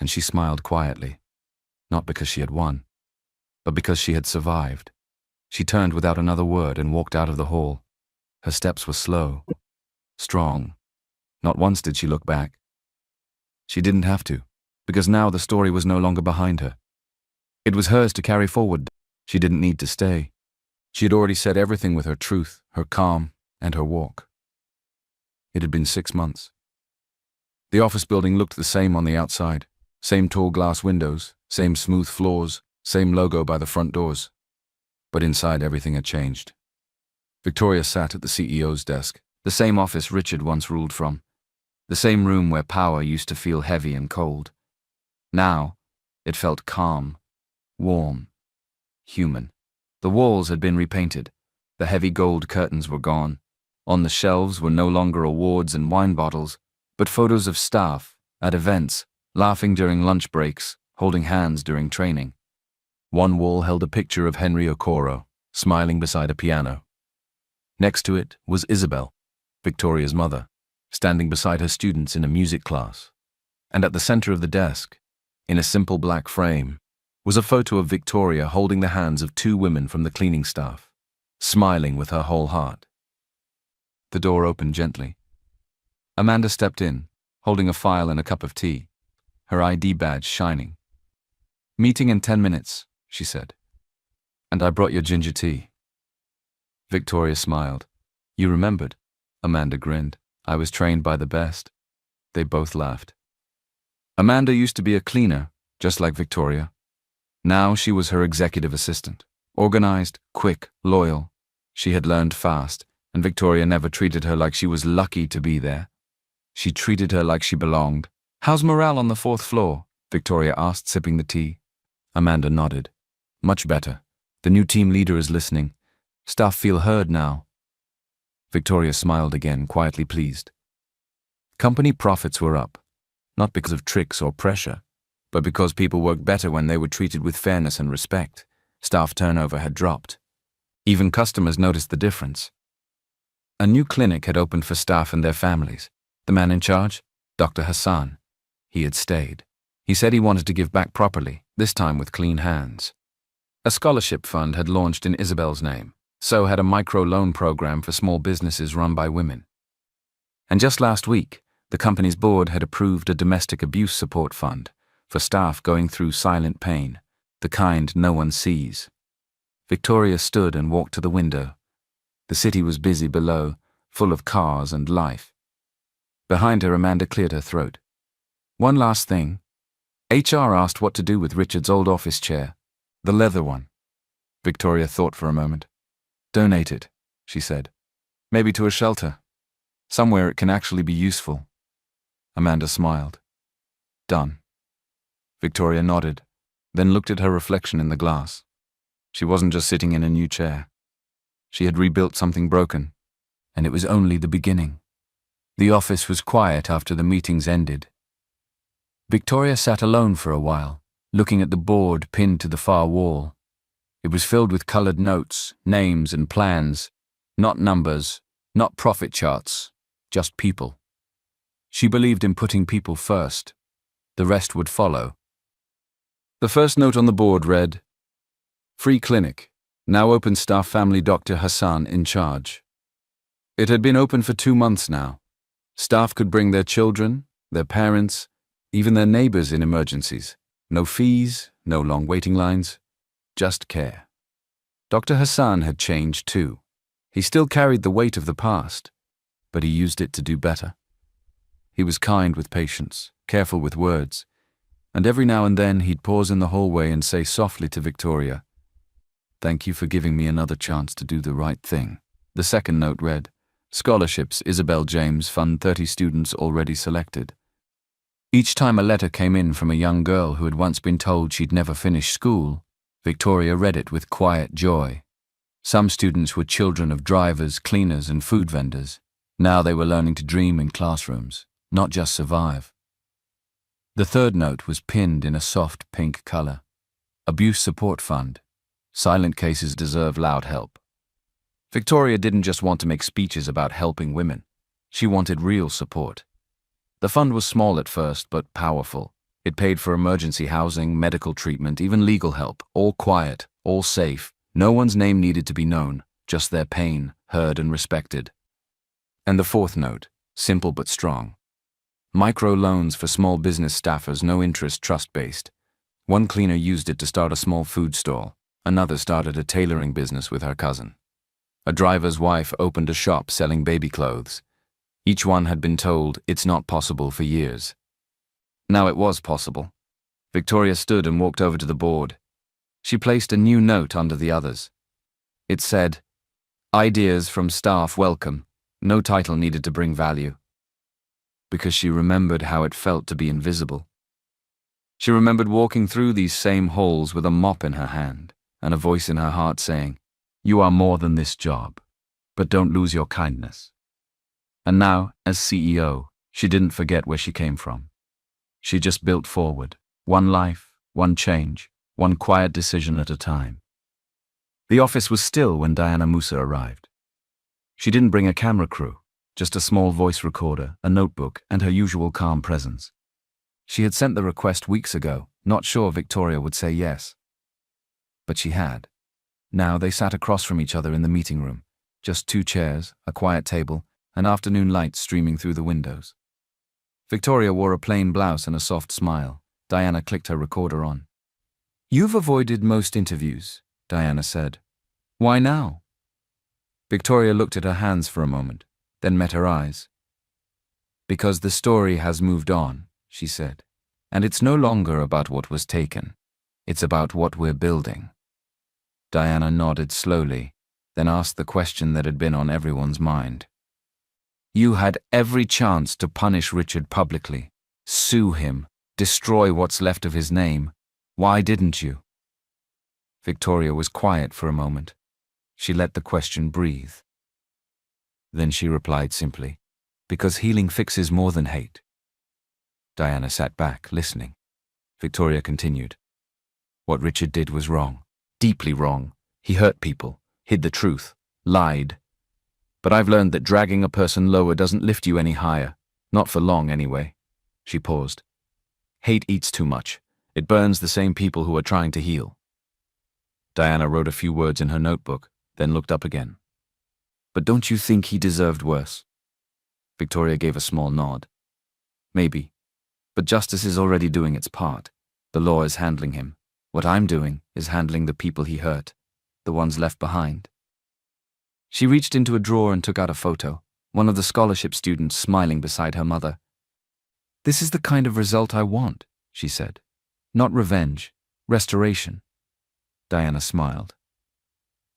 and she smiled quietly, not because she had won, but because she had survived. She turned without another word and walked out of the hall. Her steps were slow, strong. Not once did she look back. She didn't have to, because now the story was no longer behind her. It was hers to carry forward. She didn't need to stay. She had already said everything with her truth, her calm, and her walk. It had been 6 months. The office building looked the same on the outside. Same tall glass windows, same smooth floors, same logo by the front doors. But inside everything had changed. Victoria sat at the CEO's desk, the same office Richard once ruled from, the same room where power used to feel heavy and cold. Now, it felt calm, warm, human. The walls had been repainted. The heavy gold curtains were gone. On the shelves were no longer awards and wine bottles, but photos of staff, at events, laughing during lunch breaks, holding hands during training. One wall held a picture of Henry Okoro, smiling beside a piano. Next to it was Isabel, Victoria's mother, standing beside her students in a music class. And at the center of the desk, in a simple black frame, was a photo of Victoria holding the hands of 2 women from the cleaning staff, smiling with her whole heart. The door opened gently. Amanda stepped in, holding a file and a cup of tea, her ID badge shining. Meeting in 10 minutes, she said. And I brought your ginger tea. Victoria smiled. You remembered? Amanda grinned. I was trained by the best. They both laughed. Amanda used to be a cleaner, just like Victoria. Now she was her executive assistant. Organized, quick, loyal. She had learned fast, and Victoria never treated her like she was lucky to be there. She treated her like she belonged. How's morale on the 4th floor? Victoria asked, sipping the tea. Amanda nodded. Much better. The new team leader is listening. Staff feel heard now. Victoria smiled again, quietly pleased. Company profits were up, not because of tricks or pressure, but because people worked better when they were treated with fairness and respect. Staff turnover had dropped. Even customers noticed the difference. A new clinic had opened for staff and their families. The man in charge, Dr. Hassan. He had stayed. He said he wanted to give back properly, this time with clean hands. A scholarship fund had launched in Isabel's name. So had a micro-loan program for small businesses run by women. And just last week, the company's board had approved a domestic abuse support fund for staff going through silent pain, the kind no one sees. Victoria stood and walked to the window. The city was busy below, full of cars and life. Behind her, Amanda cleared her throat. One last thing. HR asked what to do with Richard's old office chair, the leather one. Victoria thought for a moment. Donate it, she said. Maybe to a shelter. Somewhere it can actually be useful. Amanda smiled. Done. Victoria nodded, then looked at her reflection in the glass. She wasn't just sitting in a new chair. She had rebuilt something broken, and it was only the beginning. The office was quiet after the meetings ended. Victoria sat alone for a while, looking at the board pinned to the far wall. It was filled with colored notes, names and plans, not numbers, not profit charts, just people. She believed in putting people first. The rest would follow. The first note on the board read, "Free clinic, now open staff family Dr. Hassan in charge." It had been open for 2 months now. Staff could bring their children, their parents, even their neighbors in emergencies. No fees, no long waiting lines, just care. Dr. Hassan had changed too. He still carried the weight of the past, but he used it to do better. He was kind with patients, careful with words, and every now and then he'd pause in the hallway and say softly to Victoria, "Thank you for giving me another chance to do the right thing." The second note read, "Scholarships, Isabel James, fund 30 students already selected." Each time a letter came in from a young girl who had once been told she'd never finish school, Victoria read it with quiet joy. Some students were children of drivers, cleaners, and food vendors. Now they were learning to dream in classrooms, not just survive. The third note was pinned in a soft pink color. Abuse Support Fund. Silent cases deserve loud help. Victoria didn't just want to make speeches about helping women. She wanted real support. The fund was small at first, but powerful. It paid for emergency housing, medical treatment, even legal help, all quiet, all safe. No one's name needed to be known, just their pain, heard and respected. And the fourth note, simple but strong. Micro loans for small business staffers, no interest, trust-based. One cleaner used it to start a small food stall. Another started a tailoring business with her cousin. A driver's wife opened a shop selling baby clothes. Each one had been told it's not possible for years. Now it was possible. Victoria stood and walked over to the board. She placed a new note under the others. It said, "Ideas from staff welcome. No title needed to bring value." Because she remembered how it felt to be invisible. She remembered walking through these same halls with a mop in her hand and a voice in her heart saying, "You are more than this job, but don't lose your kindness." And now, as CEO, she didn't forget where she came from. She just built forward, one life, one change, one quiet decision at a time. The office was still when Diana Musa arrived. She didn't bring a camera crew, just a small voice recorder, a notebook, and her usual calm presence. She had sent the request weeks ago, not sure Victoria would say yes. But she had. Now they sat across from each other in the meeting room, just 2 chairs, a quiet table, and afternoon light streaming through the windows. Victoria wore a plain blouse and a soft smile. Diana clicked her recorder on. "You've avoided most interviews," Diana said. "Why now?" Victoria looked at her hands for a moment, then met her eyes. "Because the story has moved on," she said, "and it's no longer about what was taken. It's about what we're building." Diana nodded slowly, then asked the question that had been on everyone's mind. "You had every chance to punish Richard publicly, sue him, destroy what's left of his name. Why didn't you?" Victoria was quiet for a moment. She let the question breathe. Then she replied simply, "Because healing fixes more than hate." Diana sat back, listening. Victoria continued. "What Richard did was wrong, deeply wrong. He hurt people, hid the truth, lied. But I've learned that dragging a person lower doesn't lift you any higher, not for long anyway." She paused. "Hate eats too much. It burns the same people who are trying to heal." Diana wrote a few words in her notebook, then looked up again. "But don't you think he deserved worse?" Victoria gave a small nod. "Maybe. But justice is already doing its part. The law is handling him. What I'm doing is handling the people he hurt, the ones left behind." She reached into a drawer and took out a photo, one of the scholarship students smiling beside her mother. "This is the kind of result I want," she said. "Not revenge, restoration." Diana smiled.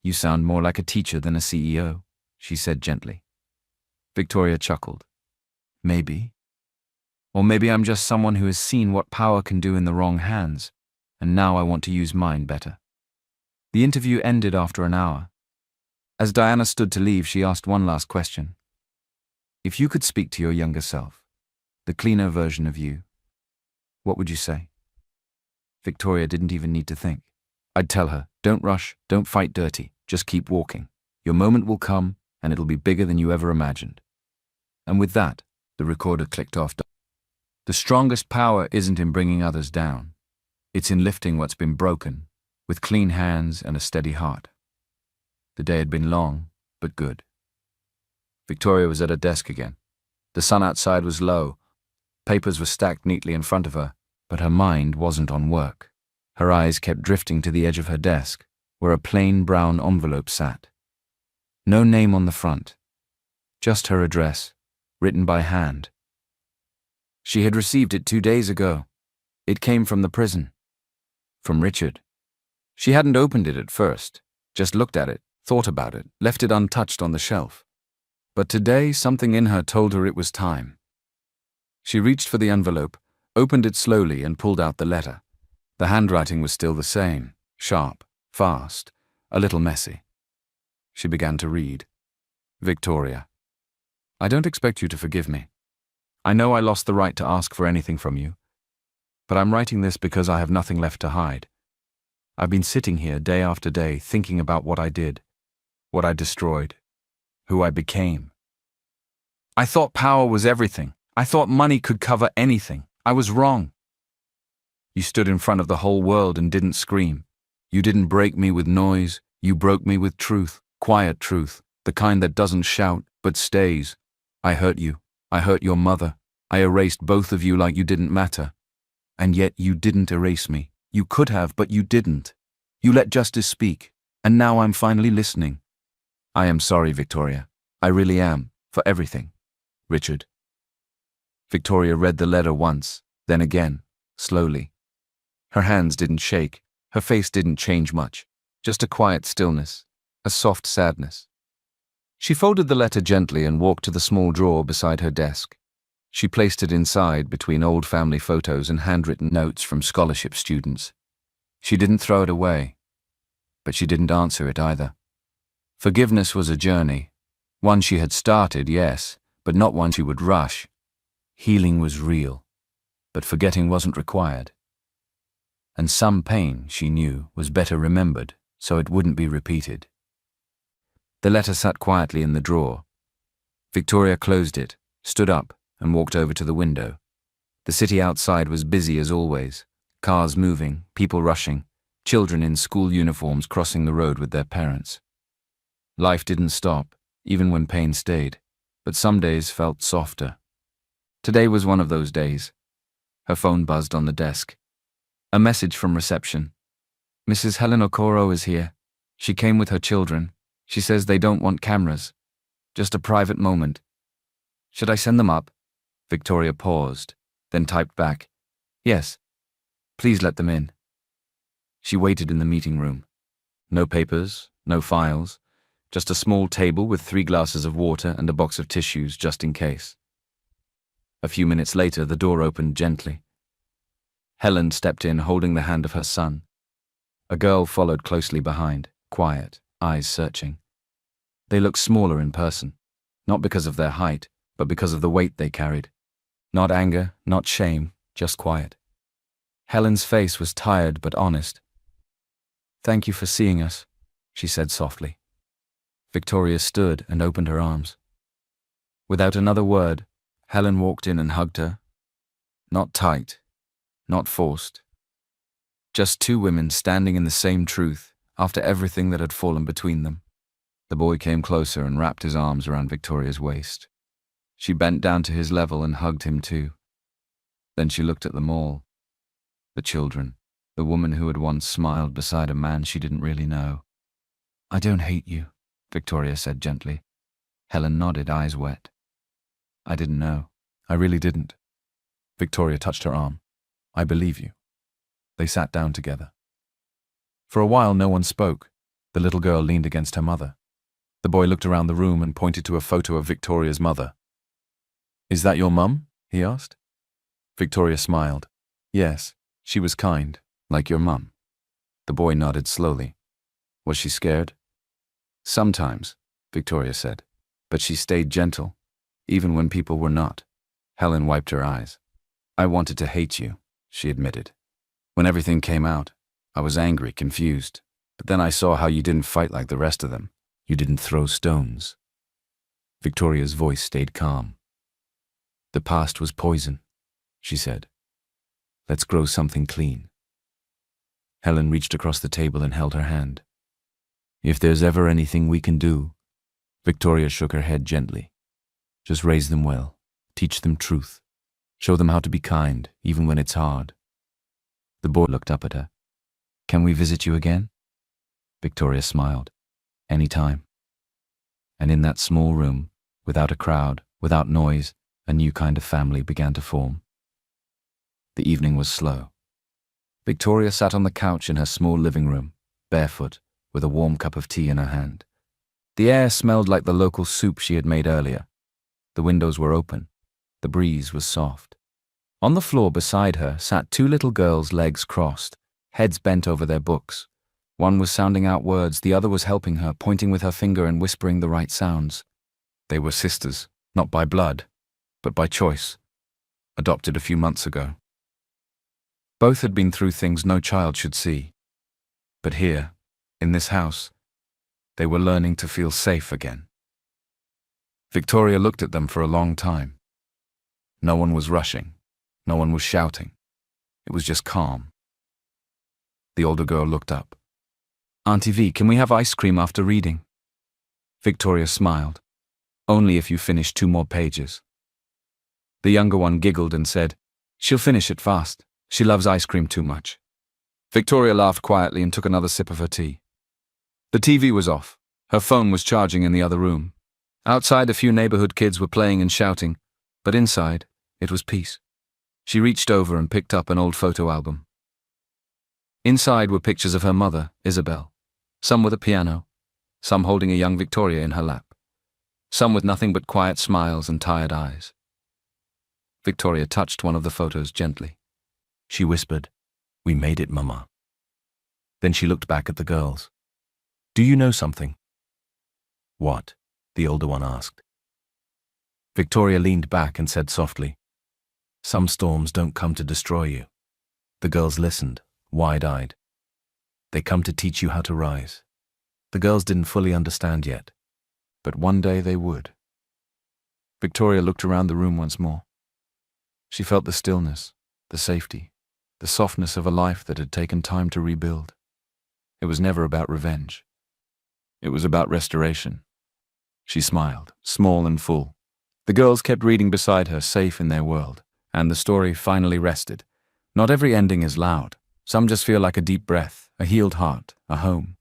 "You sound more like a teacher than a CEO," she said gently. Victoria chuckled. "Maybe. Or maybe I'm just someone who has seen what power can do in the wrong hands, and now I want to use mine better. The interview ended after an hour. As Diana stood to leave, she asked one last question. If you could speak to your younger self, the cleaner version of you, what would you say? Victoria didn't even need to think. I'd tell her, don't rush, don't fight dirty, just keep walking. Your moment will come, and it'll be bigger than you ever imagined. And with that, the recorder clicked off. The strongest power isn't in bringing others down. It's in lifting what's been broken, with clean hands and a steady heart. The day had been long, but good. Victoria was at her desk again. The sun outside was low. Papers were stacked neatly in front of her, but her mind wasn't on work. Her eyes kept drifting to the edge of her desk, where a plain brown envelope sat. No name on the front, just her address, written by hand. She had received it 2 days ago. It came from the prison. From Richard. She hadn't opened it at first, just looked at it, thought about it, left it untouched on the shelf. But today, something in her told her it was time. She reached for the envelope, opened it slowly, and pulled out the letter. The handwriting was still the same, sharp, fast, a little messy. She began to read. Victoria, I don't expect you to forgive me. I know I lost the right to ask for anything from you, but I'm writing this because I have nothing left to hide. I've been sitting here day after day thinking about what I did, what I destroyed, who I became. I thought power was everything. I thought money could cover anything. I was wrong. You stood in front of the whole world and didn't scream. You didn't break me with noise. You broke me with truth, quiet truth, the kind that doesn't shout but stays. I hurt you. I hurt your mother. I erased both of you like you didn't matter. And yet you didn't erase me. You could have, but you didn't. You let justice speak, and now I'm finally listening. I am sorry, Victoria. I really am, for everything. Richard. Victoria read the letter once, then again, slowly. Her hands didn't shake, her face didn't change much, just a quiet stillness, a soft sadness. She folded the letter gently and walked to the small drawer beside her desk. She placed it inside between old family photos and handwritten notes from scholarship students. She didn't throw it away, but she didn't answer it either. Forgiveness was a journey, one she had started, yes, but not one she would rush. Healing was real, but forgetting wasn't required. And some pain, she knew, was better remembered, so it wouldn't be repeated. The letter sat quietly in the drawer. Victoria closed it, stood up, and walked over to the window. The city outside was busy as always, cars moving, people rushing, children in school uniforms crossing the road with their parents. Life didn't stop, even when pain stayed, but some days felt softer. Today was one of those days. Her phone buzzed on the desk. A message from reception. Mrs. Helen Okoro is here. She came with her children. She says they don't want cameras. Just a private moment. Should I send them up? Victoria paused, then typed back, Yes. Please let them in. She waited in the meeting room. No papers, no files, just a small table with 3 glasses of water and a box of tissues just in case. A few minutes later, the door opened gently. Helen stepped in, holding the hand of her son. A girl followed closely behind, quiet, eyes searching. They looked smaller in person, not because of their height, but because of the weight they carried. Not anger, not shame, just quiet. Helen's face was tired but honest. Thank you for seeing us, she said softly. Victoria stood and opened her arms. Without another word, Helen walked in and hugged her. Not tight, not forced. Just 2 women standing in the same truth after everything that had fallen between them. The boy came closer and wrapped his arms around Victoria's waist. She bent down to his level and hugged him too. Then she looked at them all. The children, the woman who had once smiled beside a man she didn't really know. I don't hate you, Victoria said gently. Helen nodded, eyes wet. I didn't know. I really didn't. Victoria touched her arm. I believe you. They sat down together. For a while no one spoke. The little girl leaned against her mother. The boy looked around the room and pointed to a photo of Victoria's mother. Is that your mum? He asked. Victoria smiled. Yes, she was kind, like your mum. The boy nodded slowly. Was she scared? Sometimes, Victoria said, but she stayed gentle, even when people were not. Helen wiped her eyes. I wanted to hate you, she admitted. When everything came out, I was angry, confused, but then I saw how you didn't fight like the rest of them. You didn't throw stones. Victoria's voice stayed calm. The past was poison, she said. Let's grow something clean. Helen reached across the table and held her hand. If there's ever anything we can do, Victoria shook her head gently. Just raise them well, teach them truth, show them how to be kind, even when it's hard. The boy looked up at her. Can we visit you again? Victoria smiled. Anytime. And in that small room, without a crowd, without noise, a new kind of family began to form. The evening was slow. Victoria sat on the couch in her small living room, barefoot, with a warm cup of tea in her hand. The air smelled like the local soup she had made earlier. The windows were open. The breeze was soft. On the floor beside her sat two little girls, legs crossed, heads bent over their books. One was sounding out words, the other was helping her, pointing with her finger and whispering the right sounds. They were sisters, not by blood, but by choice, adopted a few months ago. Both had been through things no child should see. But here, in this house, they were learning to feel safe again. Victoria looked at them for a long time. No one was rushing. No one was shouting. It was just calm. The older girl looked up. Auntie V, can we have ice cream after reading? Victoria smiled. Only if you finish 2 more pages. The younger one giggled and said, She'll finish it fast. She loves ice cream too much. Victoria laughed quietly and took another sip of her tea. The TV was off. Her phone was charging in the other room. Outside, a few neighborhood kids were playing and shouting, but inside, it was peace. She reached over and picked up an old photo album. Inside were pictures of her mother, Isabel, some with a piano, some holding a young Victoria in her lap, some with nothing but quiet smiles and tired eyes. Victoria touched one of the photos gently. She whispered, We made it, Mama. Then she looked back at the girls. Do you know something? What? The older one asked. Victoria leaned back and said softly, Some storms don't come to destroy you. The girls listened, wide-eyed. They come to teach you how to rise. The girls didn't fully understand yet, but one day they would. Victoria looked around the room once more. She felt the stillness, the safety, the softness of a life that had taken time to rebuild. It was never about revenge. It was about restoration. She smiled, small and full. The girls kept reading beside her, safe in their world, and the story finally rested. Not every ending is loud. Some just feel like a deep breath, a healed heart, a home.